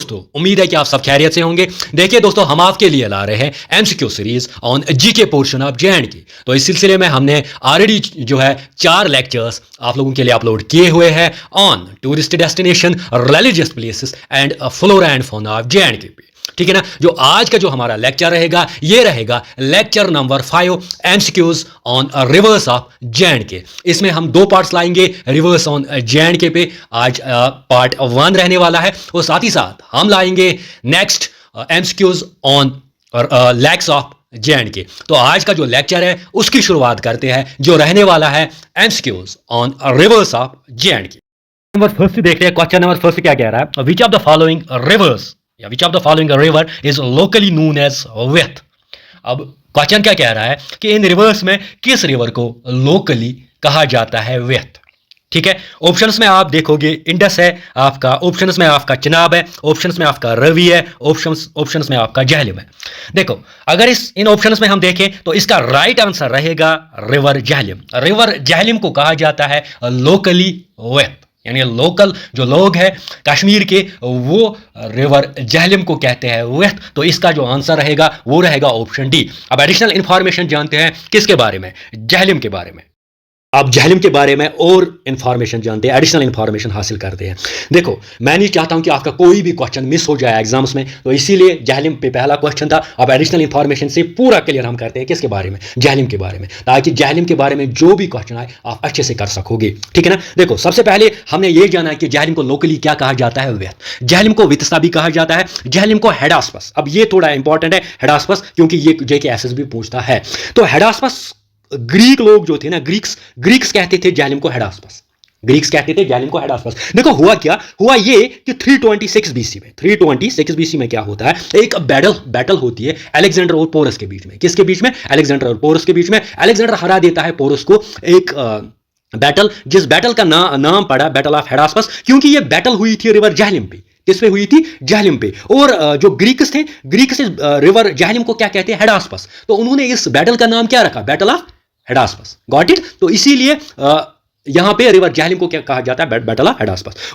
दोस्तों, उम्मीद है कि आप सब खैरियत से होंगे। देखिए दोस्तों, हम आपके लिए ला रहे हैं MCQ series on GK portion of J&K. तो इस सिलसिले में हमने ऑलरेडी जो है 4 लेक्चर्स आप लोगों के लिए अपलोड किए हुए हैं on tourist destination, religious places and flora and fauna of J&K पे। ठीक है ना। जो आज का जो हमारा लेक्चर रहेगा, ये रहेगा lecture number 5 MCQs on rivers of J&K. इसमें हम 2 पार्ट्स लाएंगे रिवर्स ऑन जेएंडके पे। आज पार्ट 1 रहने वाला है और साथ ही साथ हम लाएंगे next MCQs on lakhs of J&K. तो आज का जो लेक्चर है उसकी शुरुआत करते हैं, जो रहने वाला है MCQs on rivers of J and K. Number first देखते हैं। क्वेश्चन नंबर फर्स्ट क्या कह रहा है? Which of the following rivers या which of the following river is locally known as Veth. अब क्वेश्चन क्या कह रहा है कि इन रिवर्स में किस रिवर को लोकली कहा जाता है वेथ। ठीक है। ऑप्शंस में आप देखोगे इंडस है आपका, ऑप्शंस में आपका चिनाब है, ऑप्शंस में आपका रवि है, ऑप्शंस में आपका झेलम है। देखो, अगर इन ऑप्शंस में हम देखें तो इसका राइट आंसर रहेगा रिवर झेलम। रिवर झेलम को कहा जाता है लोकली वेथ, यानी लोकल जो लोग हैं कश्मीर के वो रिवर झेलम को कहते हैं वेथ। तो इसका जो आंसर रहेगा वो रहेगा ऑप्शन डी। अब एडिशनल इंफॉर्मेशन जानते हैं किसके बारे में? झेलम के बारे में। आप झेलम के बारे में और इंफॉर्मेशन जानते हैं, एडिशनल इंफॉर्मेशन हासिल करते हैं। देखो, मैं नहीं चाहता हूं कि आपका कोई भी क्वेश्चन मिस हो जाए एग्जाम्स में, तो इसीलिए झेलम पे पहला क्वेश्चन था। अब एडिशनल इंफॉर्मेशन से पूरा क्लियर हम करते हैं किसके बारे में? झेलम के बारे में, ताकि झेलम के बारे में जो भी क्वेश्चन आए आप अच्छे से कर सकोगे। ठीक है ना। देखो, सबसे पहले हमने ये जाना है कि झेलम को लोकली क्या कहा जाता है? वेथ। झेलम को वित्सा भी कहा जाता है, झेलम को हेडास्पस। अब ये थोड़ा इंपॉर्टेंट है हेडास्पस, क्योंकि ये जेकेएसएस भी पूछता है। तो हेडास्पस ग्रीक लोग जो थे ना, ग्रीक्स कहते थे झेलम को हेडास्पस। ग्रीक्स कहते थे झेलम को हेडास्पस। देखो, हुआ ये कि 326 बीसी में क्या होता है? एक बैटल होती है अलेक्जेंडर और पोरस के बीच में। किसके बीच में? अलेक्जेंडर और पोरस के बीच में। अलेक्जेंडर हरा देता है पोरस को एक बैटल, जिस बैटल का नाम पड़ा बैटल ऑफ हेडास्पस, क्योंकि ये बैटल हुई थी रिवर झेलम पे। किस पे हुई थी? झेलम पे। और जो ग्रीक्स थे, ग्रीक्स रिवर झेलम को क्या कहते हैं? हेडास्पस। तो उन्होंने इस बैटल का नाम क्या रखा? Battle of Hydaspes. Got it? तो इसीलिए यहां पे रिवर झेलम को क्या कहा जाता है? Battle of Hydaspes.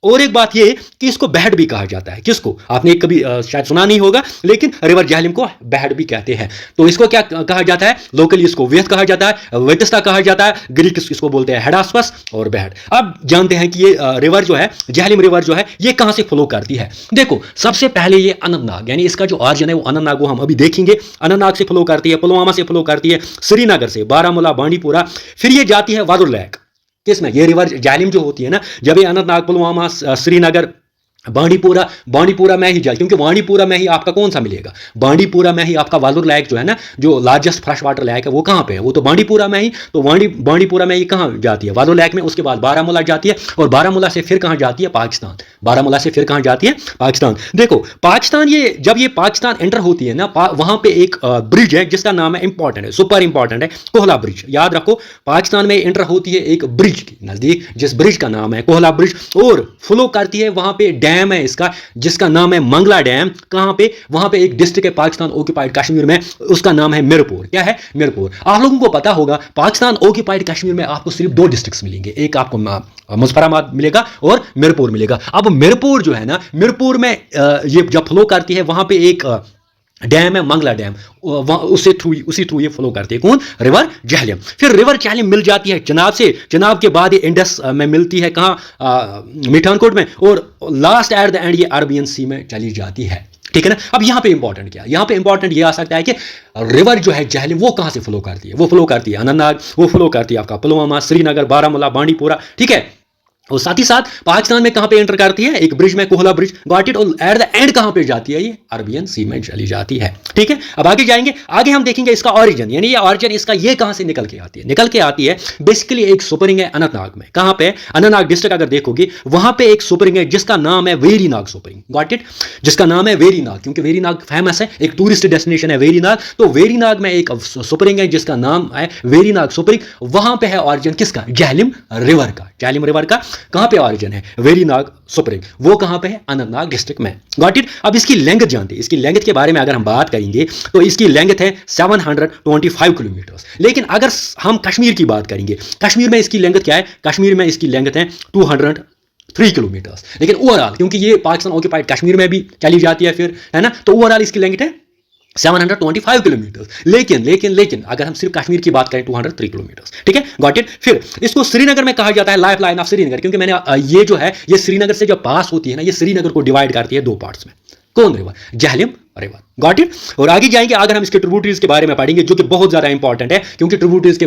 और एक बात ये कि इसको बहड़ भी कहा जाता है। किसको? आपने कभी शायद सुना नहीं होगा, लेकिन रिवर झेलम को बहड़ भी कहते हैं। तो इसको क्या कहा जाता है? लोकली इसको वेथ कहा जाता है, वेतस्ता कहा जाता है, ग्रीक इसको बोलते हैं हेडास्पस और बहड़। अब जानते हैं कि ये रिवर जो है, झेलम रिवर जो है, ये कहां से फ्लो करती है। देखो, सबसे पहले ये अनंतनाग, यानी इसका जो ऑरिजिन है वो अनंतनाग, वो हम अभी देखेंगे। अनंतनाग से फ्लो करती है, पुलवामा से फ्लो करती है, श्रीनगर से, बारामूला, बांडीपुरा, फिर ये जाती है वादुर लेक। किसमें? ये रिवर झेलम जो होती है ना, जब ये अनंतनाग, पुलवामा, श्रीनगर, बांडीपुरा में ही जाए, क्योंकि बांडीपुरा में ही आपका कौन सा मिलेगा? बांडीपुरा में ही आपका वालुर लेक जो है ना, जो लार्जेस्ट फ्रेश वाटर लेक है, वो कहां पे है? वो तो बांडीपुरा में ही। तो बांडीपुरा में ही कहां जाती है? वालुर लेक में। उसके बाद बारामूला जाती है, और बारामूला से फिर कहां जाती है? पाकिस्तान। बारामूला से फिर कहां जाती है? पाकिस्तान। देखो, पाकिस्तान, जब ये पाकिस्तान एंटर होती है ना, वहां पे एक ब्रिज है जिसका नाम है, इंपॉर्टेंट है, सुपर इंपॉर्टेंट है, कोहला ब्रिज। याद रखो, पाकिस्तान में एंटर होती है एक ब्रिज के नजदीक, जिस ब्रिज का नाम है कोहला ब्रिज, और फ्लो करती है वहां पे डैम है इसका, जिसका नाम है मंगला डैम। कहां पे? वहां पे एक डिस्ट्रिक्ट है पाकिस्तान ऑक्यूपाइड कश्मीर में, उसका नाम है मीरपुर। क्या है? मीरपुर। आप लोगों को पता होगा, पाकिस्तान ऑक्यूपाइड कश्मीर में आपको सिर्फ 2 डिस्ट्रिक्ट्स मिलेंगे, एक आपको मुजफ्फराबाद मिलेगा और मीरपुर मिलेगा। अब मीरपुर जो है ना, मीरपुर में ये जब फ्लो करती है, वहां पे एक डैम है, मंगला डैम, उसी थ्रू ये फ्लो करती है। कौन? रिवर झेलम। फिर रिवर झेलम मिल जाती है चिनाब से, चिनाब के बाद ये इंडस में मिलती है, कहाँ? मिठानकोट में, और लास्ट एट द एंड ये अरबियन सी में चली जाती है। ठीक है ना। अब यहां पे इंपॉर्टेंट क्या? यहां पे इंपॉर्टेंट ये आ सकता है कि रिवर जो है झेलम वो कहां से फ्लो करती है? वो फ्लो करती है अनंतनाग, वो फ्लो करती है आपका पुलवामा, श्रीनगर, बारामूला, बांडीपुरा। ठीक है। और साथ ही साथ पाकिस्तान में कहां पे एंटर करती है? एक ब्रिज में, कोहला ब्रिज। Got it? और एट द एंड कहां पे जाती है? ये अरबियन सी में चली जाती है। ठीक है। अब आगे जाएंगे, आगे हम देखेंगे इसका ऑरिजिन, यानी ये ऑरिजिन इसका ये कहां से निकल के आती है? निकल के आती है बेसिकली एक सुपरिंग है अनंतनाग में। कहां पे? अनंतनाग डिस्ट्रिक्ट अगर देखोगे, वहां पे एक सुपरिंग है जिसका नाम है वेरीनाग सुपरिंग। Got it? जिसका नाम है वेरीनाग, क्योंकि वेरीनाग फेमस है, एक टूरिस्ट डेस्टिनेशन है वेरीनाग। तो वेरीनाग में एक सुपरिंग है जिसका नाम है वेरीनाग सुपरिंग। वहां पे है ऑरिजिन किसका? झेलम रिवर का। झेलम रिवर का कहां पे ऑरिजिन है? वेरीनाग सुपरिंग। वो कहां पे है? अनंतनाग डिस्ट्रिक्ट में। Got it? अब इसकी लेंथ जानते हैं। इसकी लेंथ के बारे में अगर हम बात करेंगे तो इसकी लेंथ है 725 किलोमीटर। लेकिन अगर हम कश्मीर की बात करेंगे, कश्मीर में इसकी लेंथ क्या है? कश्मीर में इसकी लेंथ है 3 किलोमीटर्स। लेकिन ओवरऑल क्योंकि ये पाकिस्तान ऑक्यूपाइड कश्मीर में भी चली जाती है फिर, है ना, तो ओवरऑल इसकी लेंथ है 725 किलोमीटर। लेकिन अगर हम सिर्फ कश्मीर की बात करें 203 किलोमीटर। ठीक है, गॉट इट। फिर इसको श्रीनगर में कहा जाता है लाइफ लाइन ऑफ श्रीनगर, क्योंकि मैंने ये जो है ये श्रीनगर से जब पास होती है ना, ये श्रीनगर को डिवाइड करती है 2 पार्ट्स में। कौन river? Jhelum river. Got it. और आगे जाएंगे अगर हम इसके ट्रिब्यूटरीज के बारे में पढ़ेंगे, जो कि बहुत ज्यादा इंपॉर्टेंट है, क्योंकि ट्रिब्यूटरीज के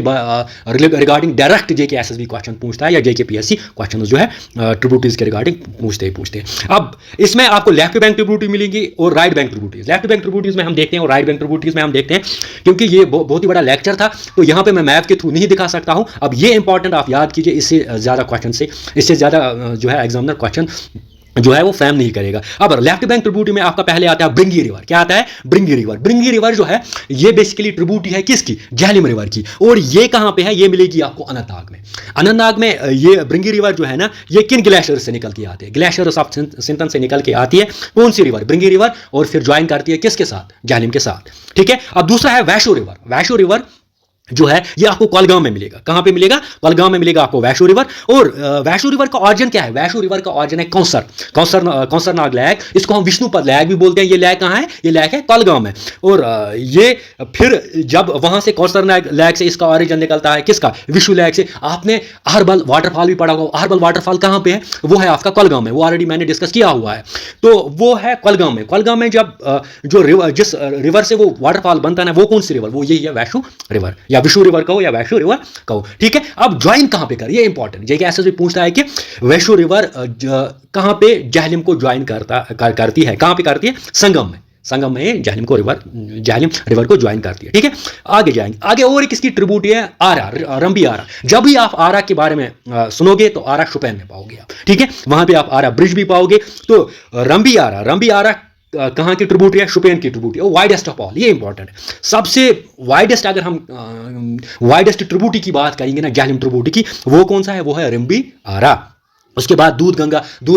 रिगार्डिंग डायरेक्ट जेके एसएसबी क्वेश्चन पूछता है, या जेके पीएससी क्वेश्चन जो है ट्रिब्यूटरीज के रिगार्डिंग पूछते हैं। अब इसमें आपको लेफ्ट बैंक ट्रिब्यूटरी मिलेंगी और right bank tributaries. Left bank tributaries में हम देखते हैं और राइट बैंक ट्रिब्यूटरीज में हम देखते हैं, क्योंकि ये बहुत ही बड़ा लेक्चर था, तो यहाँ पे मैं मैप के थ्रू नहीं दिखा सकता हूँ। अब ये इंपॉर्टेंट आप याद कीजिए, इससे ज्यादा क्वेश्चन से, इससे ज्यादा जो है एग्जामिनर क्वेश्चन जो है वो फ्रेम नहीं करेगा। अब लेफ्ट बैंक ट्रिब्यूटरी में आपका पहले आता है ब्रिंगी रिवर। क्या आता है? ब्रिंगी रिवर। ब्रिंगी रिवर जो है ये बेसिकली ट्रिब्यूटरी है किसकी? जहलिम रिवर की। और ये कहां पे है? ये मिलेगी आपको अनंतनाग में। अनंतनाग में ये ब्रिंगी रिवर जो है ना, ये किन ग्लेशियर से निकल के आती है? ग्लेशियर्स ऑफ सिंथन से निकल के आती है। कौन सी रिवर? ब्रिंगी रिवर। और फिर ज्वाइन करती है किसके साथ? जहलिम के साथ। ठीक है। अब दूसरा है वैशो रिवर। वैशो रिवर जो है ये आपको कोलगांव में मिलेगा। कहां पे मिलेगा? कोलगांव में मिलेगा आपको वैशो रिवर। और वैशो रिवर का ऑरिजिन क्या है? वैशो रिवर का ऑरिजिन है कौसरनाग लैक। इसको हम विष्णुपद लैक भी बोलते हैं। ये लैक कहां है? ये लैक है कोलगांव में। और ये फिर जब वहां से कौसरनाग लैक से इसका ऑरिजिन निकलता है किसका? विष्णु लैक से। आपने अहरबल वाटरफॉल भी पढ़ा होगा। अहरबल वाटरफॉल कहां पे है? वो है आपका कोलगांव में। वो ऑलरेडी मैंने डिस्कस किया हुआ है। तो वो है कोलगांव में। कोलगांव में जब जो रिवर, जिस रिवर से वो वाटरफॉल बनता है ना, वो कौन सी रिवर? वो यही है वैशो रिवर, या विष्णु रिवर कहो या वैशो रिवर कहो। ठीक है। अब ज्वाइन कहां पे कर? ये इंपॉर्टेंट जेके एसएसबी पूछता है कि वैशो रिवर कहां पे जहलिम को ज्वाइन करती है? कहां पे करती है? संगम में। संगम में जहलिम रिवर को ज्वाइन करती है। ठीक है। आगे जाएंगे। आगे और एक इसकी ट्रिब्यूटरी है आरा, रंबी आरा। जब भी आप आरा के बारे में सुनोगे तो आरा शुपैन में पाओगे आप। ठीक है। वहां पे आप आरा ब्रिज भी पाओगे। तो रंबी आरा कहां की ट्रिब्यूटरी है? शुपेन की ट्रिब्यूटरी। और वाइडेस्ट ऑफ ऑल, ये इंपॉर्टेंट है। सबसे वाइडेस्ट, अगर हम वाइडेस्ट ट्रिब्यूटरी की बात करेंगे ना जहलिम ट्रिब्यूटरी की, वो कौन सा है? वो है रंबी आरा। उसके बाद दूध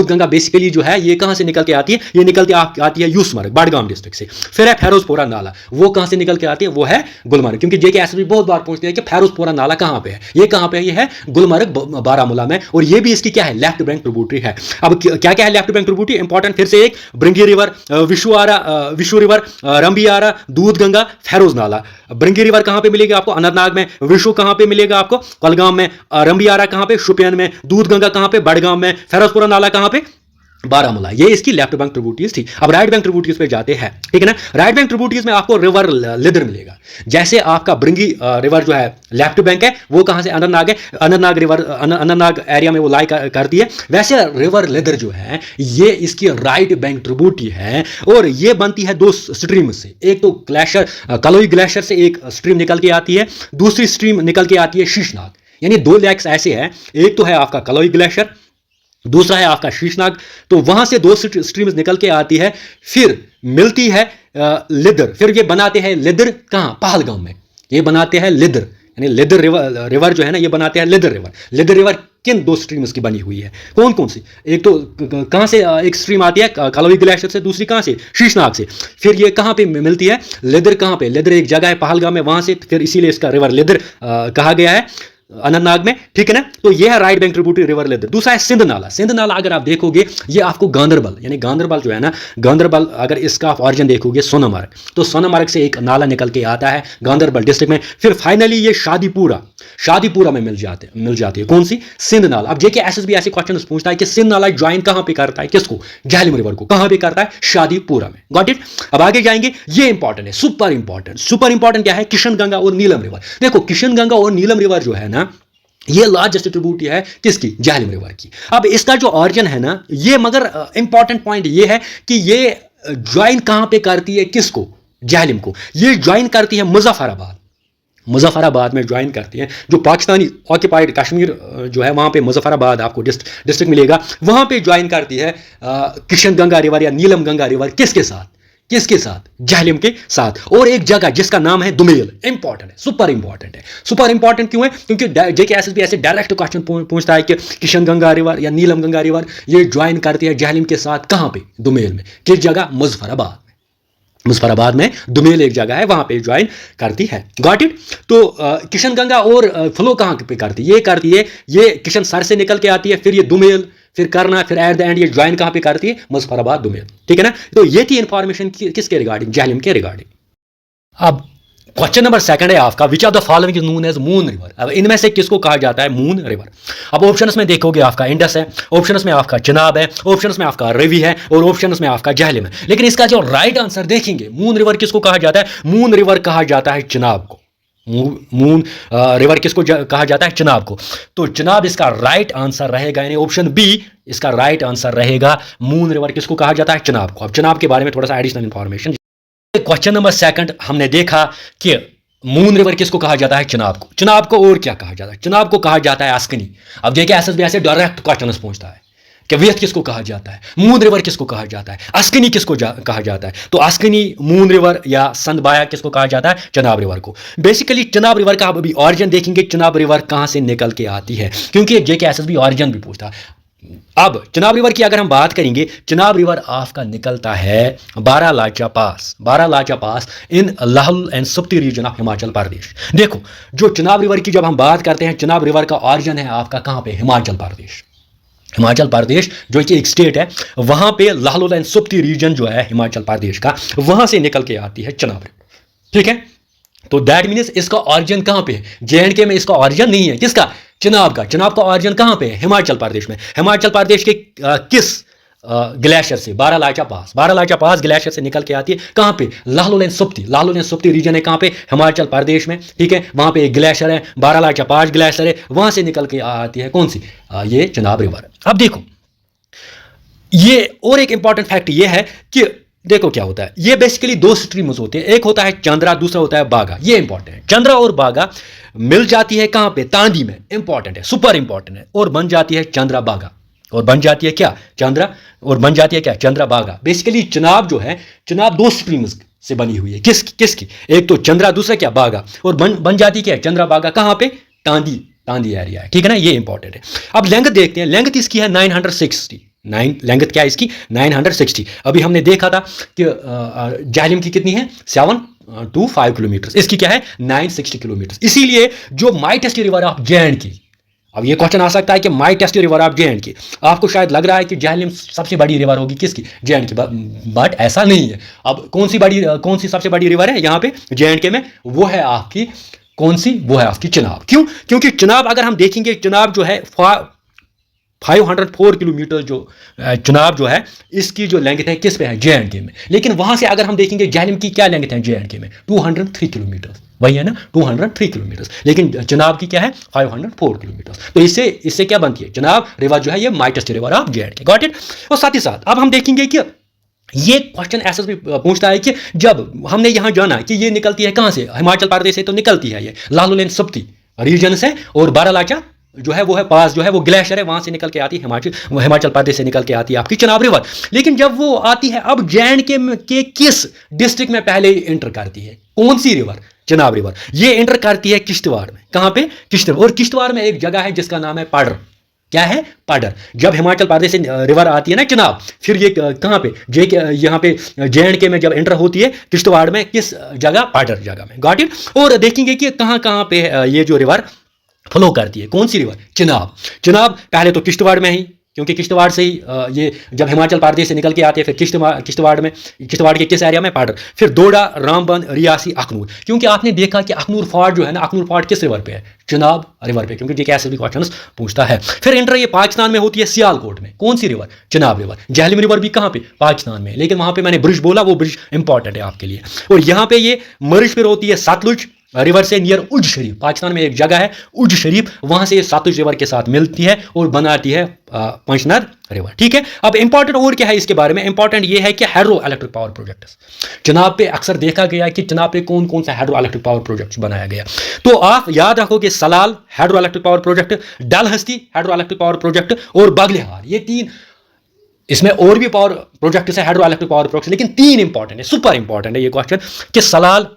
गंगा बेसिकली जो है ये कहां से निकल के आती है? ये निकल के आती है यूसमर्ग, बडगाम डिस्ट्रिक्ट से। फिर है फेरोजपोरा नाला। वो कहां से निकल के आती है? वो है गुलमर्ग। क्योंकि जेके एसएसबी बहुत बार पूछते हैं कि फेरोजपोरा नाला कहां पे है? ये कहां पे है? ये है गुलमर्ग, बारामूला में। और ये भी इसकी क्या है? लेफ्ट बैंक ट्रिब्यूटरी है। अब क्या क्या है लेफ्ट बैंक ट्रिब्यूटरी? इंपॉर्टेंट फिर से एक ब्रिंगी रिवर, विशु रिवर, रंबी आरा, दूध गंगा, फेरोज नाला। ब्रिंगी रिवर कहां पे मिलेगा आपको? अनंतनाग में। विशु कहां पे मिलेगा आपको? कोलगांव में। रंबी आरा कहां पे? शुपियन में। दूध गंगा कहां पे? बडगाम में। फेरोजपुरा नाला कहां पे? बारामूला। ये इसकी लेफ्ट बैंक ट्रिब्यूटरीज थी। अब राइट बैंक ट्रिब्यूटरीज पे जाते हैं। ठीक है ना। राइट बैंक ट्रिब्यूटरीज में आपको रिवर लिदर मिलेगा। जैसे आपका ब्रिंगी रिवर जो है लेफ्ट बैंक है, वो कहां से? अनंतनाग है। अनंतनाग रिवर अनंतनाग एरिया में वो लाई करती है। वैसे रिवर लिदर जो है ये इसकी राइट बैंक ट्रिब्यूटरी है। और ये बनती है 2 स्ट्रीम से। एक तो ग्लेशियर, कलोई ग्लेशियर से एक स्ट्रीम निकल के आती है, दूसरी स्ट्रीम निकल के आती है शीशनाग। यानी 2 लेक्स ऐसे हैं। एक तो है आपका कलोई ग्लेशियर, दूसरा है आपका शीशनाग। तो वहां से 2 स्ट्रीम्स निकल के आती है, फिर मिलती है लिदर। फिर ये बनाते हैं लिदर कहां? पहलगाम में। ये बनाते हैं लिदर, यानी लिदर रिवर जो है ना, ये बनाते हैं लिदर रिवर। लिदर रिवर किन 2 स्ट्रीम्स की बनी हुई है? कौन कौन सी? एक तो कहां से एक स्ट्रीम आती है? कलोई ग्लेशियर से। दूसरी कहां से? शीशनाग से। फिर ये कहां पे मिलती है? लिदर कहां पे? लिदर एक जगह है पहलगाम में, वहां से फिर इसीलिए इसका रिवर लिदर कहा गया है अनंतनाग में। ठीक है ना। तो ये है right bank tributary river Lidder. दूसरा है सिंध नाला। सिंध नाला अगर आप देखोगे ये आपको गांधरबल, यानी गांधरबल जो है ना, गांधरबल अगर इसका आप ऑरिजिन देखोगे सोनामर्ग, तो सोनामर्ग से एक नाला निकल के आता है गांधरबल डिस्ट्रिक्ट में। फिर फाइनली ये शादीपुरा में मिल जाती है। कौन सी? सिंध नाला। अब जेके एसएसबी ऐसे क्वेश्चन पूछता है कि सिंध नाला ज्वाइन कहां पे करता है? किसको? जहलिम रिवर को। कहां पे करता है? शादीपुरा में। Got it. अब आगे जाएंगे। ये इंपॉर्टेंट है, सुपर इंपॉर्टेंट क्या है? किशन गंगा और नीलम रिवर। देखो किशन गंगा और नीलम रिवर जो है ना, ये लार्जेस्ट ट्रिब्यूटरी है किसकी? जहलिम रिवर की। अब इसका जो ऑरिजिन है ना, ये मगर इंपॉर्टेंट पॉइंट ये है कि ये ज्वाइन कहां पे करती है? किसको? जहलिम को। ये ज्वाइन करती है मुजफ्फराबाद में ज्वाइन करती है। जो पाकिस्तानी ऑक्यूपाइड कश्मीर जो है वहां पे मुजफ्फराबाद आपको डिस्ट्रिक्ट मिलेगा, वहां पे ज्वाइन करती है किशन गंगा रिवर या नीलम गंगा रिवर। किसके साथ? जहलिम के साथ। और एक जगह जिसका नाम है दुमेल। इंपॉर्टेंट है, सुपर इंपॉर्टेंट क्यों है? क्योंकि जेके एसएसबी ऐसे डायरेक्ट क्वेश्चन पूछता है कि किशन गंगा रिवर या नीलम गंगा रिवर ये ज्वाइन करती है जहलिम के साथ। कहां पे? दुमेल में। किस जगह? मुजफ्फराबाद में दुमेल एक जगह है, वहां पे ज्वाइन करती है। Got it. तो किशन गंगा और फ्लो कहां पे करती है? ये किशन सर से निकल के आती है, फिर ये दुमेल, फिर करना, फिर एट द एंड ये ज्वाइन कहाँ पे करती है, मुजफ्फराबाद दुमेर, ठीक है ना। तो ये थी इंफॉर्मेशन किसके रिगार्डिंग, जहलम के रिगार्डिंग। अब क्वेश्चन नंबर सेकंड है आपका, which of the following is known as moon river. अब इनमें से किसको कहा जाता है मून रिवर। अब ऑप्शंस में देखोगे आपका इंडस है, ऑप्शंस में आपका चिनाब है, ऑप्शंस में आपका रवि है और ऑप्शंस में आपका जहलम है। लेकिन इसका जो राइट आंसर देखेंगे, मून रिवर किसको कहा जाता है, मून रिवर कहा जाता है चिनाब को। मून रिवर किसको कहा जाता है, चिनाब को। तो चिनाब इसका राइट आंसर रहेगा, यानी ऑप्शन बी इसका राइट आंसर रहेगा। मून रिवर किसको कहा जाता है, चिनाब को। अब चिनाब के बारे में थोड़ा सा additional information. Question number second हमने देखा कि मून रिवर किसको कहा जाता है, चिनाब को। चिनाब को और क्या कहा जाता है, चिनाब को कहा जाता है अस्कनी। अब देखिए एसएसबी ऐसे डायरेक्ट क्वेश्चन पूछता है कि वेथ किसको कहा जाता है, मून रिवर किसको कहा जाता है, अस्कनी किसको कहा जाता है। तो अस्कनी, मून रिवर या संदबाया किसको कहा जाता है, चिनाब रिवर को। बेसिकली चिनाब रिवर का अभी ऑरिजिन देखेंगे, चिनाब रिवर कहां से निकल के आती है, क्योंकि जेके एसएसबी ऑरिजिन भी पूछता है। अब चिनाब रिवर की अगर हम बात करेंगे, चिनाब रिवर आपका निकलता है Baralacha pass, Baralacha pass in Lahaul and Spiti region of Himachal Pradesh. देखो जो चिनाब रिवर की जब हम बात करते हैं, चिनाब रिवर का ऑरिजिन है आपका कहां पे, हिमाचल प्रदेश। हिमाचल प्रदेश जो कि एक स्टेट है, वहां पे लाहौल एंड स्पीति रीजन जो है हिमाचल प्रदेश का, वहां से निकल के आती है चिनाब रिवर, ठीक है। तो दैट मीन्स इसका ऑरिजिन कहां पे है, जेएंडके में इसका ऑरिजिन नहीं है, किसका, चिनाब का। चिनाब का ऑरिजिन कहां पे है, हिमाचल प्रदेश में। हिमाचल प्रदेश के किस ग्लेशियर से, Baralacha pass, Baralacha pass glacier से निकल के आती है कहां पे, Lahaul and Spiti. Lahaul and Spiti region है कहां पे, हिमाचल प्रदेश में, ठीक है। वहां पे एक ग्लेशियर है, बारालाचा पास ग्लेशियर है, वहां से निकल के आती है कौन सी, ये चिनाब रिवर। अब देखो ये और एक इंपॉर्टेंट फैक्ट ये है कि देखो क्या होता है, ये बेसिकली दो स्ट्रीम्स होते हैं, एक होता है चंद्रा, दूसरा होता है बागा। ये इंपॉर्टेंट है, चंद्रा और बागा मिल जाती है कहां पे, तांदी में, इंपॉर्टेंट है, सुपर इंपॉर्टेंट है, और बन जाती है चंद्रा बागा, और बन जाती है क्या, चंद्रा, और बन जाती है क्या, चंद्रा बागा। बेसिकली चिनाब जो है, चिनाब दो स्ट्रीम्स से बनी हुई है, किसकी, एक तो चंद्रा, दूसरा क्या, बागा, और बन जाती क्या, चंद्रा बागा, कहां पे, तांदी एरिया है, ठीक है ना, ये इंपॉर्टेंट है। अब लेंथ देखते हैं, लेंथ इसकी है 960, लेंथ क्या है इसकी, 960। अभी हमने देखा था कि जहलम की कितनी है, 725 किलोमीटर, इसकी क्या है 960 किलोमीटर। इसीलिए जो माइटेस्ट रिवर ऑफ जे&के, अब ये क्वेश्चन आ सकता है कि माइटेस्ट रिवर ऑफ जे&के, आपको शायद लग रहा है कि जहलम सबसे बड़ी रिवर होगी किसकी, जे&के, बट ऐसा नहीं है। अब कौन सी सबसे बड़ी रिवर है यहाँ पे जे&के में, वो है आपकी कौन सी, वो है आपकी चिनाब। क्यों, क्योंकि चिनाब अगर हम देखेंगे, चिनाब जो है 504 किलोमीटर जो चिनाब जो है, इसकी जो लेंथ है किस पे है, जे&के में। लेकिन वहां से अगर हम देखेंगे जहलम की क्या लेंथ है जे&के में, 203 किलोमीटर, वही है ना, 203 किलोमीटर। लेकिन चिनाब की क्या है, 504 किलोमीटर। तो इससे क्या बनती है, चिनाब रिवर जो है ये mightiest river of जे&के, got it. और साथ ही साथ अब हम देखेंगे कि ये क्वेश्चन एसएसबी पूछता है कि जब हमने यहां जाना कि ये निकलती है कहां से, हिमाचल प्रदेश से तो निकलती है, ये लाहौल एंड स्पीति रीजन से, और बारालाचा जो है वो है पास, जो है वो ग्लेशियर है, वहां से निकल के आती है हिमाचल प्रदेश से निकल के आती है आपकी चिनाब रिवर। लेकिन जब वो आती है, अब जे&के के किस डिस्ट्रिक्ट में पहले इंटर करती है, कौन सी रिवर, चिनाब रिवर, ये इंटर करती है किश्तवाड़ में, कहां पे, किश्तवाड़। और किश्तवाड़ में एक जगह है जिसका नाम है पाडर, क्या है, पाडर। जब हिमाचल प्रदेश से रिवर आती है ना चिनाब, फिर ये कहां पे, यहाँ पे जे&के में जब एंटर होती है किश्तवाड़ में, किस जगह, पाडर जगह में, गॉट इट। और देखेंगे कि कहां पे ये जो रिवर फ्लो करती है, कौन सी रिवर, चिनाब। चिनाब पहले तो किश्तवाड़ में ही, क्योंकि किश्तवाड़ से ही ये जब हिमाचल प्रदेश से निकल के आते हैं, फिर किश्तवाड़ के किस एरिया में, पाडर, फिर दोडा, रामबन, रियासी, अखनूर। क्योंकि आपने देखा कि अखनूर फोर्ट जो है ना, अखनूर फोर्ट किस रिवर पे है, चिनाब रिवर पे, क्योंकि ये ऐसे भी क्वेश्चन पूछता है। फिर इंटर ये पाकिस्तान में होती है सियालकोट में, कौन सी river, Chenab river. Jhelum river भी कहाँ पे, पाकिस्तान में, लेकिन वहां पे मैंने ब्रिज बोला, वो ब्रिज इंपॉर्टेंट है आपके लिए। और यहाँ पे ये मर्ज फिर होती है सतलुज रिवर से नियर उज शरीफ, पाकिस्तान में एक जगह है उज शरीफ, वहां से सतलुज रिवर के साथ मिलती है और बनाती है पंचनद रिवर, ठीक है। अब इंपॉर्टेंट और क्या है इसके बारे में, इंपॉर्टेंट ये है कि hydro electric power projects Chenab पे अक्सर देखा गया कि चिनाब पे कौन कौन सा हाइड्रो इलेक्ट्रिक पावर प्रोजेक्ट बनाया गया। तो आप याद रखो कि Salal hydro electric power project, Dulhasti hydro electric power project और बागलिहार, ये तीन, इसमें और भी पावर प्रोजेक्ट है हाइड्रो इलेक्ट्रिक पावर प्रोजेक्ट, लेकिन तीन इंपॉर्टेंट है, सुपर इंपॉर्टेंट है ये क्वेश्चन कि सलाल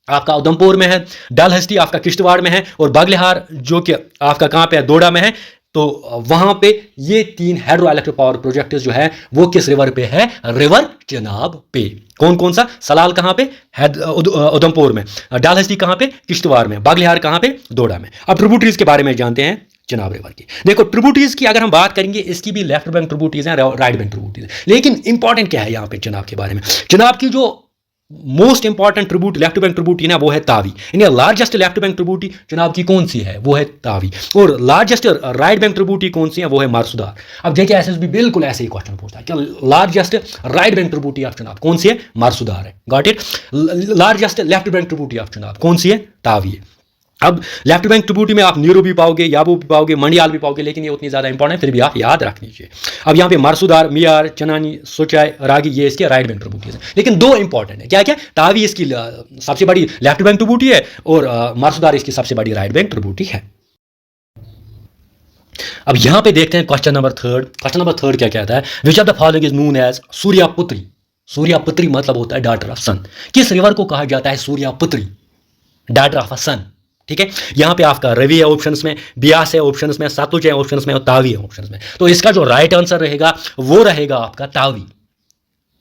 आपका उधमपुर में है, डलहस्ती आपका किश्तवाड़ में है, और बागलिहार जो कि आपका कहां पे है, दोडा में है। तो वहां पे ये तीन हाइड्रो इलेक्ट्रिक पावर प्रोजेक्ट जो है वो किस रिवर पे है, रिवर चिनाब पे। कौन कौन सा, सलाल कहां पे, उधमपुर में, डलहस्ती कहां पे, किश्तवाड़ में, बागलिहार कहां पे, दोडा में। अब ट्रिब्यूटरीज के बारे में जानते हैं। चिनाब रिवर की। देखो ट्रिब्यूटरीज की अगर हम बात करेंगे, इसकी भी लेफ्ट बैंक ट्रिब्यूटरीज हैं, राइट बैंक ट्रिब्यूटरीज हैं, लेकिन इंपॉर्टेंट क्या है यहाँ पे चिनाब के बारे में, चिनाब की जो most important tribute left bank tributary ना वो है तावी। यानी largest left bank tributary Chenab की कौन सी है, वो है तावी। और लार्जेस्ट राइट बैंक ट्रिब्यूटरी कौन सी है, वो है मारसुदार। अब देखिए एसएसबी बिल्कुल ऐसे ही क्वेश्चन पूछता है कि largest right bank tributary of Chenab कौन सी है, मारसुदार है, got it. Largest left bank tributary of Chenab कौन सी है, तावी है। अब लेफ्ट बैंक ट्रिब्यूटरी में आप नीरो भी पाओगे, याबू भी पाओगे, मंडियाल भी पाओगे, लेकिन ये उतनी ज़्यादा इंपॉर्टेंट फिर भी आप याद रख लीजिए। अब यहाँ पे मारसुदार, मियार, चनानी, सोचाई, रागी, ये इसके राइट बैंक ट्रिब्यूटरीज हैं, लेकिन दो इंपॉर्टेंट है। क्या क्या, तावी इसकी सबसे बड़ी लेफ्ट बैंक ट्रिब्यूटरी है और मारसुदार इसकी सबसे बड़ी राइट बैंक ट्रिब्यूटरी है। अब यहाँ पे देखते हैं question number third. Question number third क्या कहता है, which of the following is known as Suryaputri. Suryaputri मतलब होता है डॉटर ऑफ सन। किस रिवर को कहा जाता है सूर्यापुत्री, डॉटर ऑफ अ सन। ठीक है, यहां पे आपका रवि है ऑप्शंस में, ब्यास है ऑप्शंस में, सतलुज है ऑप्शंस में और तावी है ऑप्शंस में। तो इसका जो राइट आंसर रहेगा वो रहेगा आपका तावी।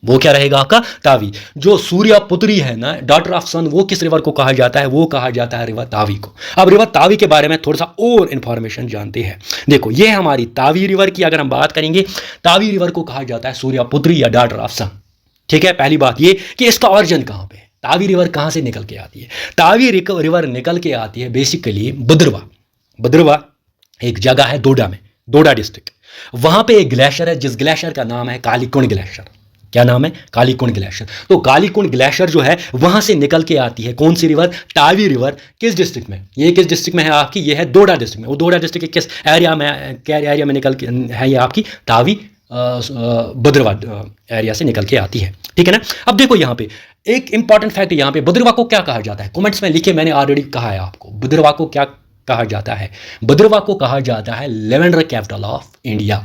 वो क्या रहेगा आपका, तावी। जो सूर्यपुत्री है ना, डॉटर ऑफ सन, वो किस रिवर को कहा जाता है, वो कहा जाता है रिवर तावी को। अब रिवर तावी के बारे में थोड़ा सा और इंफॉर्मेशन जानते हैं। देखो ये हमारी तावी रिवर की अगर हम बात करेंगे, तावी रिवर को कहा जाता है सूर्यपुत्री या डॉटर ऑफ सन। ठीक है, पहली बात ये कि इसका ऑरिजिन कहां पे है, तावी रिवर कहां से निकल के आती है। तावी रिवर निकल के आती है बेसिकली भद्रवा। भद्रवा एक जगह है डोडा में, डोडा डिस्ट्रिक्ट। वहां पे एक ग्लेशियर है जिस ग्लेशियर का नाम है कालीकुंड ग्लेशियर। क्या नाम है, कालीकुंड ग्लेशियर। तो कालीकुंड ग्लेशियर जो है वहां से निकल के आती है कौन सी रिवर, तावी रिवर। किस डिस्ट्रिक्ट में, ये किस डिस्ट्रिक्ट में है आपकी, ये है डोडा डिस्ट्रिक्ट में। वो डोडा डिस्ट्रिक्ट के किस एरिया में, क्या एरिया में निकल के है ये आपकी तावी भद्रवा एरिया से निकल के आती है। ठीक है ना। अब देखो यहाँ पे एक इंपॉर्टेंट फैक्ट, यहाँ पे भद्रवा को क्या कहा जाता है, कमेंट्स में लिखे, मैंने ऑलरेडी कहा है आपको। भद्रवा को क्या कहा जाता है, भद्रवा को कहा जाता है लेवेंडर कैपिटल ऑफ इंडिया।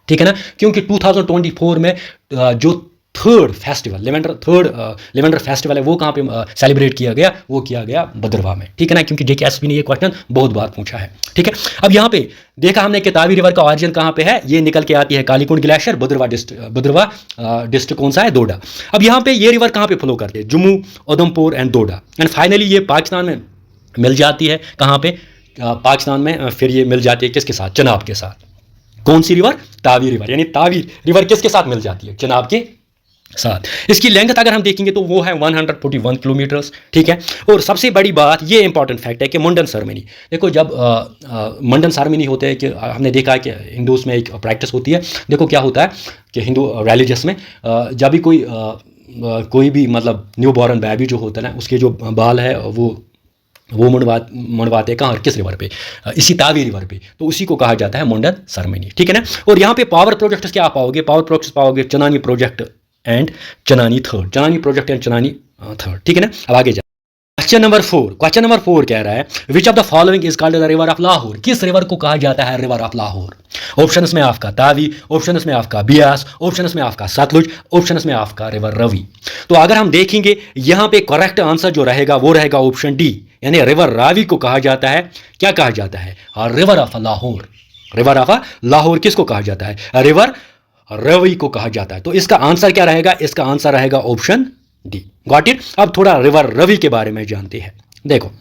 ठीक है ना, क्योंकि 2024 में जो थर्ड फेस्टिवल लेवेंडर फेस्टिवल है वो कहाँ पे सेलिब्रेट किया गया, वो किया गया भद्रवा में। ठीक है ना, क्योंकि जेकेएसपी ने ये क्वेश्चन बहुत बार पूछा है। ठीक है, अब यहाँ पे देखा हमने कि तावी रिवर का ऑरिजिन कहाँ पे है, ये निकल के आती है कालीकुंड ग्लेशियर, भद्रवा डिस्ट्रिक्ट कौन सा है, डोडा। अब यहाँ पे ये रिवर कहाँ पे फ्लो करती है, Jammu, Udhampur and Doda. And finally ये पाकिस्तान में मिल जाती है, कहाँ पे, पाकिस्तान में। फिर ये मिल जाती है किसके साथ, चिनाब के साथ। कौन सी रिवर, तावी रिवर। यानी तावी रिवर किसके साथ मिल जाती है, चिनाब के साथ। इसकी लेंथ अगर हम देखेंगे तो वो है 141 किलोमीटर्स। ठीक है, और सबसे बड़ी बात ये इंपॉर्टेंट फैक्ट है कि मुंडन सेरेमनी। देखो जब मुंडन सेरेमनी होते हैं, कि हमने देखा है कि हिंदूज में एक प्रैक्टिस होती है। देखो क्या होता है कि हिंदू रिलीजियस में जब भी कोई भी मतलब न्यू बॉर्न बेबी जो होता है ना, उसके जो बाल है वो मुंडवाते कहाँ और किस रिवर पे, इसी तावी रिवर पे। तो उसी को कहा जाता है मुंडन सेरेमनी। ठीक है ना। और यहाँ पे पावर प्रोजेक्ट्स क्या पाओगे, पावर प्रोजेक्ट्स पाओगे Chanani project and Chanani third, Chanani project and Chanani third. ठीक है ना। अब आगे जा, क्वेश्चन नंबर 4 कह रहा है, which of the following is called the river of Lahore. किस रिवर को कहा जाता है रिवर ऑफ लाहौर। ऑप्शंस में आपका तावी, ऑप्शंस में आपका बियास, ऑप्शंस में आपका सतलुज, ऑप्शंस में आपका रिवर रवि। तो अगर हम देखेंगे यहाँ पे करेक्ट आंसर जो रहेगा वो रहेगा ऑप्शन डी, यानी रिवर रावी को कहा जाता है, क्या कहा जाता है, river of Lahore. River of Lahore किसको कहा जाता है, रिवर रवि को कहा जाता है। तो इसका आंसर क्या रहेगा, इसका आंसर रहेगा ऑप्शन डी, गॉट इट। अब थोड़ा रिवर रवि के बारे में जानते हैं। देखो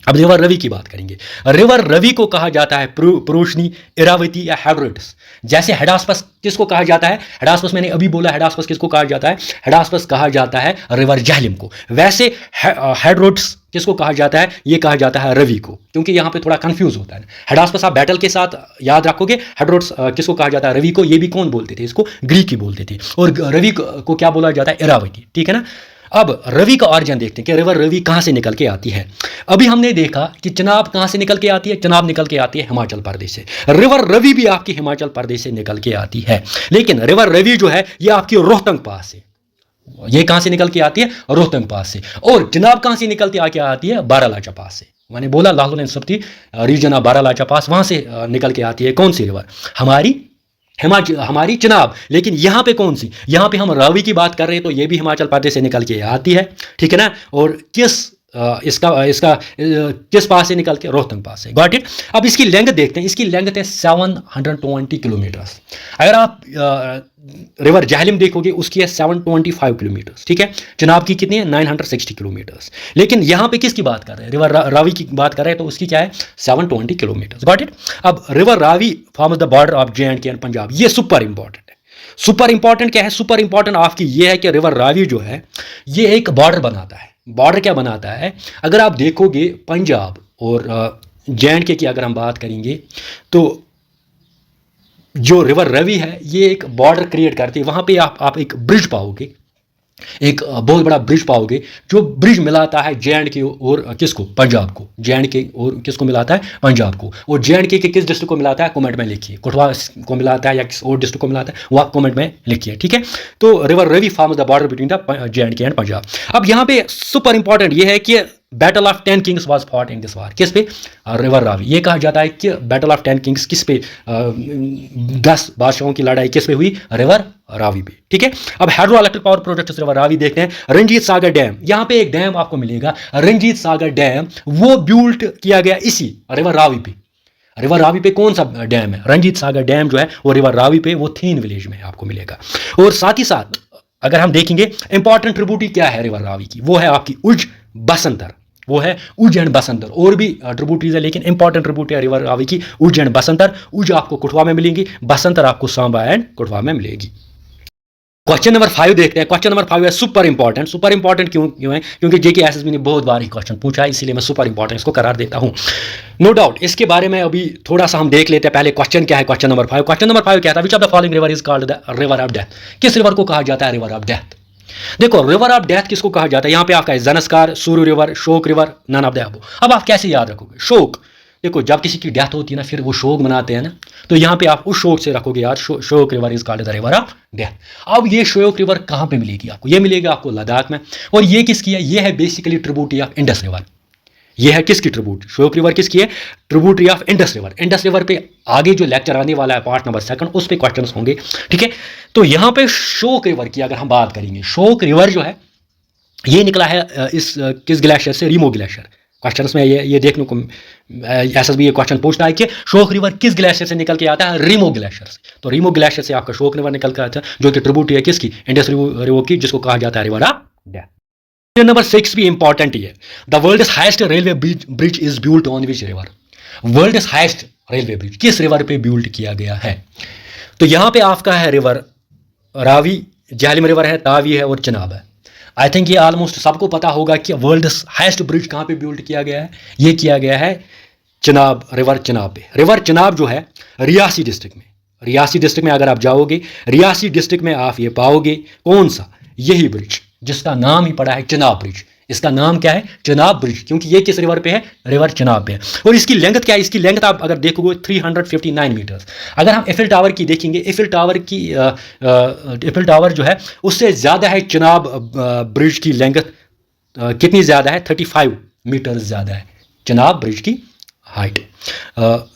अब रिवर रवि की बात करेंगे। रिवर रवि को कहा जाता है प्रोशनी, इरावती या हेड्रोट्स। जैसे हेडास्पस किसको कहा जाता है, हेडास्पस मैंने अभी बोला, हेडास्पस किसको कहा जाता है, हेडास्पस कहा जाता है रिवर जहलिम को। वैसे हेड्रोट्स किसको कहा जाता है, ये कहा जाता है रवि को, क्योंकि यहाँ पे थोड़ा कंफ्यूज होता है। हेडास्पस आप बैटल के साथ याद रखोगे, हेड्रोट्स किसको कहा जाता है, रवि को। ये भी कौन बोलते थे, इसको ग्रीक ही बोलते थे। और रवि को क्या बोला जाता है, इरावती। ठीक है ना। अब रवि का ऑरिजिन देखते हैं कि रिवर रवि कहाँ से निकल के आती है। अभी हमने देखा कि चिनाब कहाँ से निकल के आती है, चिनाब निकल के आती है हिमाचल प्रदेश से। रिवर रवि भी आपकी हिमाचल प्रदेश से निकल के आती है, लेकिन रिवर रवि जो है ये आपकी रोहतंग पास से, ये कहाँ से निकल के आती है, रोहतंग पास से। और चिनाब कहाँ से निकल के आती है, बारालाचा पास से। मैंने बोला Lahaul and Spiti region of Baralacha pass, वहाँ से निकल के आती है कौन सी रिवर, हमारी चिनाब। लेकिन यहाँ पे कौन सी, यहाँ पे हम रावी की बात कर रहे हैं, तो ये भी हिमाचल प्रदेश से निकल के आती है। ठीक है ना। और किस इसका इसका किस पास से निकल के, रोहतंग पास से। Got it. अब इसकी लेंथ देखते हैं, इसकी लेंथ है 720 किलोमीटर। अगर आप रिवर जहलम देखोगे उसकी है 725 किलोमीटर, ठीक है। चिनाब की कितनी है, 960 किलोमीटर। लेकिन यहाँ पे किसकी बात कर रहे हैं, रिवर रावी की बात कर रहे हैं, तो उसकी क्या है 720 किलोमीटर। Got it. अब river Ravi forms the border of J&K and Punjab, ये सुपर इंपॉर्टेंट है। सुपर इंपॉर्टेंट क्या है, सुपर इंपॉर्टेंट आपकी ये है कि रिवर रावी जो है ये एक बॉर्डर बनाता है। बॉर्डर क्या बनाता है, अगर आप देखोगे पंजाब और J&K की अगर हम बात करेंगे तो जो रिवर रावी है ये एक बॉर्डर क्रिएट करती है। वहाँ पे आप एक ब्रिज पाओगे, एक बहुत बड़ा ब्रिज पाओगे, जो ब्रिज मिलाता है J&K और किसको, पंजाब को। J&K और किसको मिलाता है, पंजाब को। और J&K के किस डिस्ट्रिक्ट को मिलाता है, कमेंट में लिखिए। कठुआ को मिलाता है या किस और डिस्ट्रिक्ट को मिलाता है वो आप कमेंट में लिखिए, ठीक है। तो river Ravi forms the border between the J&K and Punjab. अब यहाँ पे सुपर इंपॉर्टेंट ये है कि battle of 10 Kings was fought in this वार, किस पे, रिवर रावी। ये कहा जाता है कि बैटल ऑफ 10 किंग्स किस पे, 10 बादशाहों की लड़ाई किस पे हुई, रिवर रावी पे, ठीक है। अब hydro electric power project river Ravi देखते हैं। रंजीत सागर डैम, यहाँ पे एक डैम आपको मिलेगा, रंजीत सागर डैम, वो बिल्ट किया गया इसी रिवर रावी पे। रिवर रावी पे कौन सा डैम है, रंजीत सागर डैम जो है वो रिवर रावी पे, वो थीन विलेज में आपको मिलेगा। और साथ ही साथ अगर हम देखेंगे इंपॉर्टेंट ट्रिब्यूटरी क्या है रिवर रावी की, वो है आपकी उज बसंतर, वो है उज एंड बसंतर। और भी ट्रिब्यूटरीज है लेकिन इंपॉर्टेंट ट्रिब्यूटरी है रिवर रावी की उज एंड बसंतर। उज आपको कठुआ में मिलेंगी, बसंतर आपको सांबा एंड कठुआ में मिलेगी। क्वेश्चन नंबर 5 देखते हैं। क्वेश्चन नंबर 5 है सुपर इंपॉर्टेंट। सुपर इंपॉर्टेंट क्यों है, क्योंकि जेके एसएसबी ने बहुत बार ही क्वेश्चन पूछा है, इसीलिए मैं सुपर इंपॉर्टेंट इसको करार देता हूं। नो डाउट इसके बारे में अभी थोड़ा सा हम देख लेते हैं। पहले क्वेश्चन क्या है, क्वेश्चन नंबर 5। क्वेश्चन नंबर 5 क्या था, which of the following river is called the river of death. किस रिवर को कहा जाता है रिवर ऑफ डेथ। देखो रिवर ऑफ डेथ किसको कहा जाता है, यहाँ पे आपका Zanskar, Surya river, Shyok river, none of the above. अब आप कैसे याद रखोगे, शोक, देखो जब किसी की डेथ होती है ना फिर वो शोक मनाते हैं ना, तो यहाँ पे आप उस शोक से रखोगे यार, शोक river is called the river of death. अब ये शोक रिवर कहाँ पे मिलेगी आपको, ये मिलेगा आपको लद्दाख में। और ये किसकी है, ये है basically tributary of Indus river. ये है किसकी ट्रिब्यूटरी, शोक रिवर किसकी है, tributary of Indus river. Indus river पे आगे जो लेक्चर आने वाला है पार्ट नंबर 2 उस पे क्वेश्चंस होंगे, ठीक है। तो यहाँ पे शोक रिवर की अगर हम बात करेंगे, शोक रिवर जो है ये निकला है इस किस ग्लेशियर से, रीमो ग्लेशियर। क्वेश्चन में ये देखने को एसएसबी ये क्वेश्चन पूछता है कि शोक रिवर किस ग्लेशियर से निकल के आता है, रीमो ग्लेशियर से। तो रीमो ग्लेशियर से आपका शोक रिवर निकल के आता है, जो कि ट्रिब्यूटरी है किसकी, इंडस रिवर की, जिसको कहा जाता है रिवर ऑफ डेथ। नंबर 6 भी इंपॉर्टेंट ही है। The world highest railway bridge is built on which river. World highest railway bridge किस रिवर पे बिल्ट किया गया है। तो यहां पे आपका है रिवर रावी, झेलम रिवर है, तावी है और चिनाब है। आई थिंक ये ऑलमोस्ट सबको पता होगा कि वर्ल्ड हाईएस्ट ब्रिज कहां पे बिल्ट किया गया है, ये किया गया है चिनाब, रिवर चिनाब पे। रिवर चिनाब जो है रियासी डिस्ट्रिक्ट में, रियासी डिस्ट्रिक्ट में अगर आप जाओगे, रियासी डिस्ट्रिक्ट में आप ये पाओगे कौन सा, यही ब्रिज जिसका नाम ही पड़ा है चिनाब ब्रिज। इसका नाम क्या है, चिनाब ब्रिज, क्योंकि ये किस रिवर पे है, रिवर चिनाब पे है। और इसकी लेंथ क्या है, इसकी लेंथ आप अगर देखोगे 359 मीटर्स। अगर हम एफिल टावर की देखेंगे, एफिल टावर जो है उससे ज़्यादा है चिनाब ब्रिज की लेंथ। कितनी ज़्यादा है, 35 मीटर ज़्यादा है चिनाब ब्रिज की हाइट,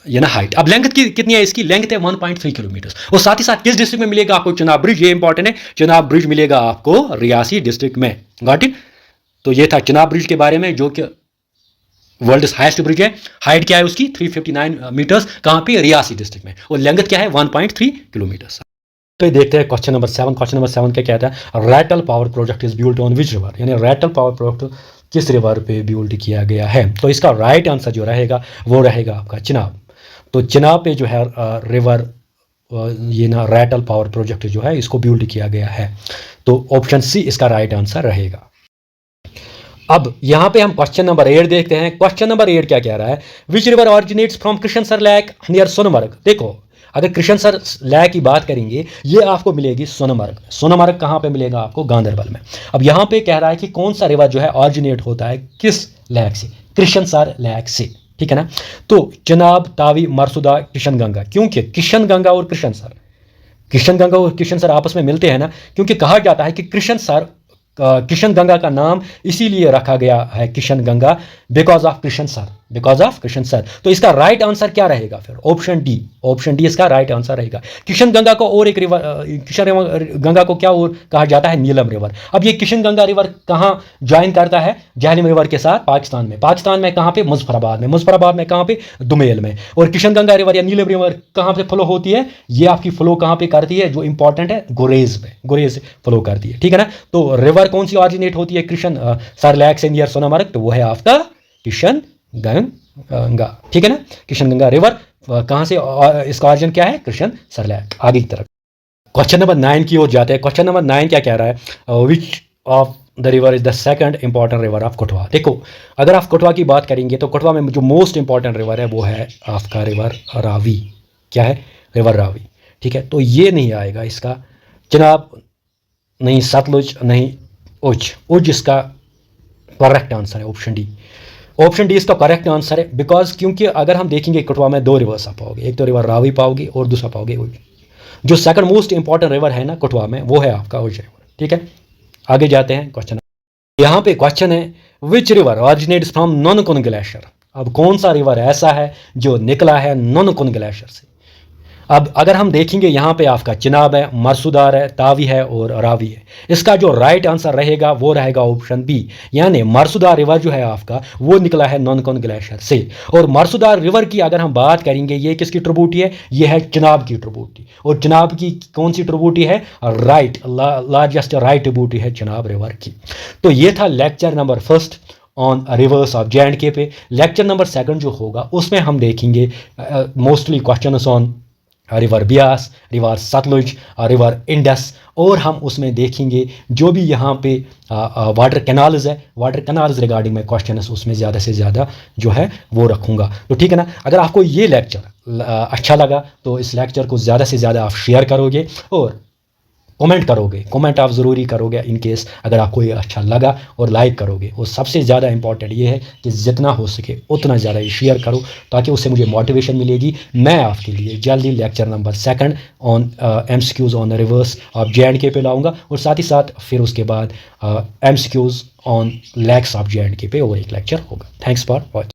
ये ना हाइट। अब लेंथ की कितनी है, इसकी लेंथ है 1.3 किलोमीटर। और साथ ही साथ किस डिस्ट्रिक्ट में मिलेगा आपको चिनाब ब्रिज, ये इंपॉर्टेंट है। चिनाब ब्रिज मिलेगा आपको रियासी डिस्ट्रिक्ट में। Got it. तो ये था चिनाब ब्रिज के बारे में, जो कि वर्ल्ड हाईएस्ट ब्रिज है। हाइट क्या है उसकी, 359 मीटर्स। कहां पे, रियासी डिस्ट्रिक्ट में। और लेंथ क्या है, 1.3 किलोमीटर। तो देखते हैं क्वेश्चन नंबर 7। क्वेश्चन नंबर 7 क्या कहता है, Ratle power project is built on which river. यानी रैटल पावर प्रोजेक्ट किस रिवर पे बिल्ट किया गया है। तो इसका राइट आंसर जो रहेगा वो रहेगा आपका चिनाब। तो चिनाब पे जो है रिवर, ये ना रैटल पावर प्रोजेक्ट जो है इसको बिल्ड किया गया है। तो ऑप्शन सी इसका राइट आंसर रहेगा। अब यहाँ पे हम क्वेश्चन नंबर 8 देखते हैं। क्वेश्चन नंबर 8 क्या कह रहा है, which river originates from Krishnasar lake near Sonamarg. देखो अगर कृष्णसर लेक की बात करेंगे, ये आपको मिलेगी सोनमर्ग में। सोनमर्ग कहाँ पे मिलेगा आपको, गांधरबल में। अब यहाँ पे कह रहा है कि कौन सा रिवर जो है ऑरिजिनेट होता है किस लेक से, कृष्णसर लेक से, ठीक है ना। तो चिनाब, तावी, मरसुदा, किशन गंगा। क्योंकि किशन गंगा और कृष्ण गंगा और कृष्णसर आपस में मिलते हैं ना, क्योंकि कहा जाता है कि किशन गंगा का नाम इसीलिए रखा गया है Kishan Ganga, because of Krishansar. Because of Krishna sir. तो इसका राइट आंसर क्या रहेगा फिर? Option D. ऑप्शन डी इसका राइट आंसर रहेगा। किशन गंगा को और एक रिवर, किशन गंगा को क्या और कहा जाता है? नीलम रिवर। अब ये किशन गंगा रिवर कहाँ ज्वाइन करता है जहलम रिवर के साथ? पाकिस्तान में। पाकिस्तान में कहाँ पे? मुजफ्फराबाद में। मुजफ्फराबाद में कहाँ पे? दुमेल में। और किशन गंगा रिवर या नीलम रिवर कहाँ पे फ्लो होती है? ये आपकी फ्लो कहाँ पे करती है? जो इंपॉर्टेंट है, गुरेज में। गुरेज फ्लो करती है, ठीक है ना। तो रिवर कौन सी ऑरिजिनेट होती है कृष्ण सर लेक से नियर सोनामर्ग? तो वो है आपका किशन गंगा, ठीक है ना। किशन गंगा रिवर कहाँ से, इसका ऑरिजिन क्या है? कृष्ण सरलैक। आगे की तरफ क्वेश्चन नंबर 9 की ओर जाते हैं। क्वेश्चन नंबर 9 क्या कह रहा है? Which of the river is the second important river of Kathua? देखो, अगर आप कठुआ की बात करेंगे तो कठुआ में जो मोस्ट इंपॉर्टेंट रिवर है वो है आपका रिवर रावी। क्या है? रिवर रावी, ठीक है। तो ये नहीं आएगा इसका, चिनाब नहीं, सतलुज नहीं, उज। उज इसका करेक्ट आंसर है, ऑप्शन डी। ऑप्शन डी इसका करेक्ट आंसर है। बिकॉज क्योंकि अगर हम देखेंगे कठुआ में 2 रिवर्स आप पाओगे, एक तो रिवर रावी पाओगे और दूसरा पाओगे उज। जो सेकंड मोस्ट इंपॉर्टेंट रिवर है ना कठुआ में, वो है आपका उज रिवर, ठीक है। आगे जाते हैं क्वेश्चन। यहाँ पे क्वेश्चन है which river originates from नोनकुन glacier? अब कौन सा रिवर ऐसा है जो निकला है नोनकुन ग्लेशियर से? अब अगर हम देखेंगे यहाँ पे आपका चिनाब है, मरसूदार है, तावी है और रावी है। इसका जो राइट आंसर रहेगा वो रहेगा ऑप्शन बी, यानी मरसूदार रिवर जो है आपका वो निकला है नोनकुन ग्लेशियर से। और मरसूदार रिवर की अगर हम बात करेंगे, ये किसकी ट्रिब्यूटी है? ये है चिनाब की ट्रिब्यूटी। और चिनाब की कौन सी ट्रिब्यूटी है? राइट, लार्जेस्ट राइट ट्रिब्यूटी है चिनाब रिवर की। तो ये था lecture number 1 on rivers of J&K पे। लेक्चर नंबर 2 जो होगा उसमें हम देखेंगे mostly question on river Beas, river Sutlej, river Indus, और हम उसमें देखेंगे जो भी यहाँ पे वाटर कैनाल्स है, वाटर कैनाल्स रिगार्डिंग में क्वेश्चन उसमें ज़्यादा से ज़्यादा जो है वो रखूँगा। तो ठीक है ना। अगर आपको ये लेक्चर अच्छा लगा तो इस लेक्चर को ज़्यादा से ज़्यादा आप शेयर करोगे और कमेंट करोगे। कमेंट आप ज़रूरी करोगे इन केस अगर आपको ये अच्छा लगा, और लाइक करोगे। और सबसे ज़्यादा इंपॉर्टेंट ये है कि जितना हो सके उतना ज़्यादा ये शेयर करो, ताकि उससे मुझे मोटिवेशन मिलेगी। मैं आपके लिए जल्दी lecture number 2 on MCQs on rivers of J&K पे लाऊंगा, और साथ ही साथ फिर उसके बाद MCQs on lakhs of J&K पे और एक लेक्चर होगा। Thanks for watching.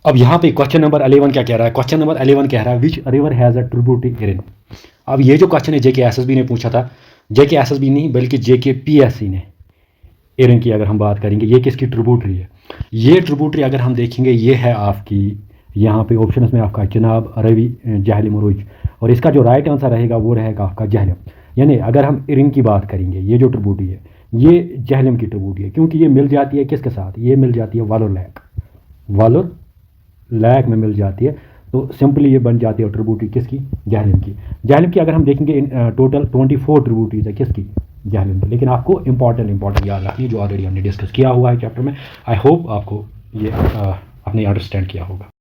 अब यहाँ पे क्वेश्चन नंबर 11 क्या कह रहा है? क्वेश्चन नंबर 11 कह रहा है which river has a tributary Erin? अब ये जो क्वेश्चन है JK SSB ने पूछा था, JK SSB नहीं बल्कि JK PSC ने। इरिन की अगर हम बात करेंगे, ये किसकी ट्रिब्यूटरी है? ये ट्रिब्यूटरी अगर हम देखेंगे ये है आपकी, यहाँ पे ऑप्शन में आपका चिनाब, रवि, जहलम, उज। और इसका जो राइट आंसर रहेगा वो रहेगा आपका जहलम। यानी अगर हम इरिन की बात करेंगे, ये जो ट्रिब्यूटरी है ये जहलम की ट्रिब्यूटरी है, क्योंकि ये मिल जाती है किसके साथ? ये मिल जाती है वालोर लैक। वालोर लैक में मिल जाती है। तो सिंपली ये बन जाती है ट्रिब्यूटरी किसकी? जहलम की। जहलम की अगर हम देखेंगे टोटल 24 ट्रिब्यूटरीज है किसकी? जहलम की। लेकिन आपको इंपॉर्टेंट याद रखनी है जो ऑलरेडी हमने डिस्कस किया हुआ है चैप्टर में। आई होप आपको ये आपने अंडरस्टैंड किया होगा।